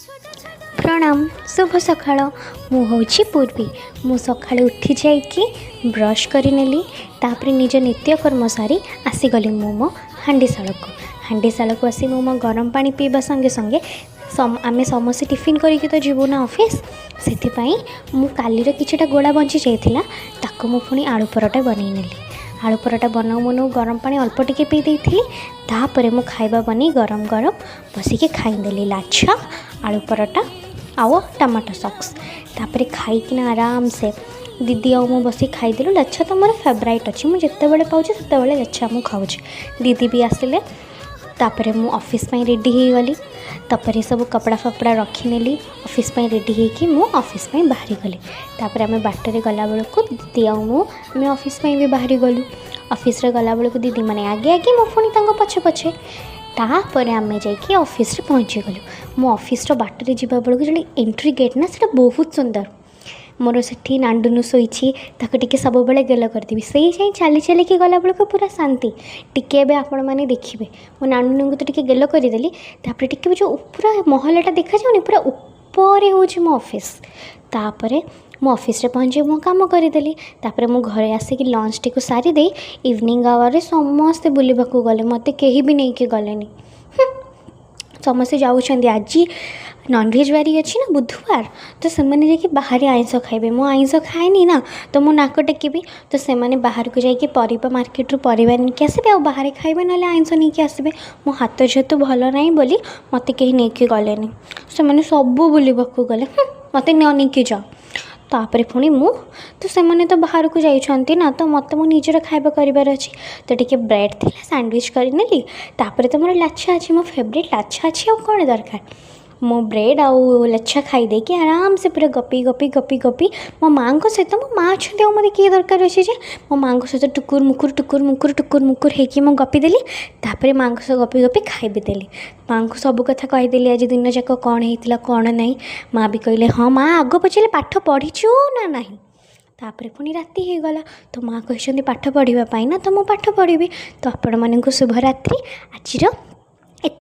प्रणाम शुभ सकाळ मु होची पूर्वी मु सकाळे उठी जाइकी ब्रश करी नेली तापर निज नित्यकर्म सारी आसीगली मु मो हांडीशाल को आसी मु मो गरम पानी पीवा संगे संगे आमे समस्ते टिफिन करके तो जीवु ना ऑफिस से मु कालीर किछटा गोला बंची जाइथिला ताको मु पुणी आलू परोटा बनै नेली आलू परोटा बनाऊ मनु गरम पानी अल्प टिके पी देइथिली तापरे मु खाइबा बनी गरम गरम बसिके खाइदेली लाछा आलू परोटा आउ टमाटो सॉक्स तापर खाइकिना आराम से दीदी आउ मु बस खाईदेलु। लच्छा तो मोर फेवराइट अच्छी मुझे जिते पाऊँ से लच्छा मु खाऊँ। दीदी भी आसिले तापर मु ऑफिस पे रेडी हो गली तापर सब कपड़ा फपड़ा रखीनेली ऑफिस पे रेडी होगी मु ऑफिस पे बाहरी गली तापर आम बाटर गला बेलू दीदी आउ मु आम ऑफिस पे भी बाहरी गलु। ऑफिस रे गला बेलू दीदी मैंने आगे आगे मु पुणी पछे पछे तापर आम जाइए ऑफिस रे पहुँची गलु। मो ऑफिस बाटर जावा बेलू जो एंट्री गेट ना से बहुत सुंदर मोर से नांडुनु शोची टे सब बड़े गेल करदेवी से ही चली चलिकी गला बेलू पूरा शांति टिके आपण मैंने देखिए मो नांडुनु को तो टे गेल करदेली तापर टे जो पूरा महलटा देखा जाऊनी पूरा ऊपर हूँ मो ऑफिस तापर मो ऑफिस रे पहुँचे मो काम करदेली तापर मो घरे आसिक लंच टी सारी दे इवनिंग आवर समस्ते बुलवाक गले मत कहीं भी नहीं कि गलेनी समस्ते जाऊँच आज नॉनवेज बारी अच्छी ना बुधवार तो से मैंने बाहर आइंस खाइबे मो आइंस खाएनी ना तो मो नाक टेकिबी तो से मैंने बाहर को जाइए परिबा मार्केट रू परिबा नहीं आसबे आ बाहर खाइबे ना आइंस नहीं आसबे मो हाथ जेहेतु भल ना बोली मत कहीं नहीं गलेनी से मैंने सब बुलवाक गले मत नहीं जाओ तापर पुणी मु तो से मैंने तो बाहर को जाइछंती ना तो मत मो निजर खाइबा करिबार अछि तो टिके ब्रेड थिला सैंडविच करनेली तापर तो मोर लाच्छा अछि मो फेवरेट लाच्छा अछि आ कोन दरकार मो ब्रेड आउ लच्छा खाई दे कि आराम से पूरा गपी गपी गपी गपी मो माँ को सहित मो माँ अच्छा मत किए दरकार अच्छे जे मो माँ को सहित टुकुर मुकुर टुकुर मुकुर टुकुर मुकुर होगी मो गपी देली तापर माँ को सहित गपी गपी खाई भी देली। माँ को सब कथा कहीदेली आज दिन जाक कौन होता कौन ना माँ भी कहले हाँ माँ आग पचारे पाठ पढ़ीचु ना ना तापर पुणी राति हो गला तो माँ कहते पाठ पढ़ापी ना तो मु पाठ पढ़ी तो आपण मानक शुभरात्रि आज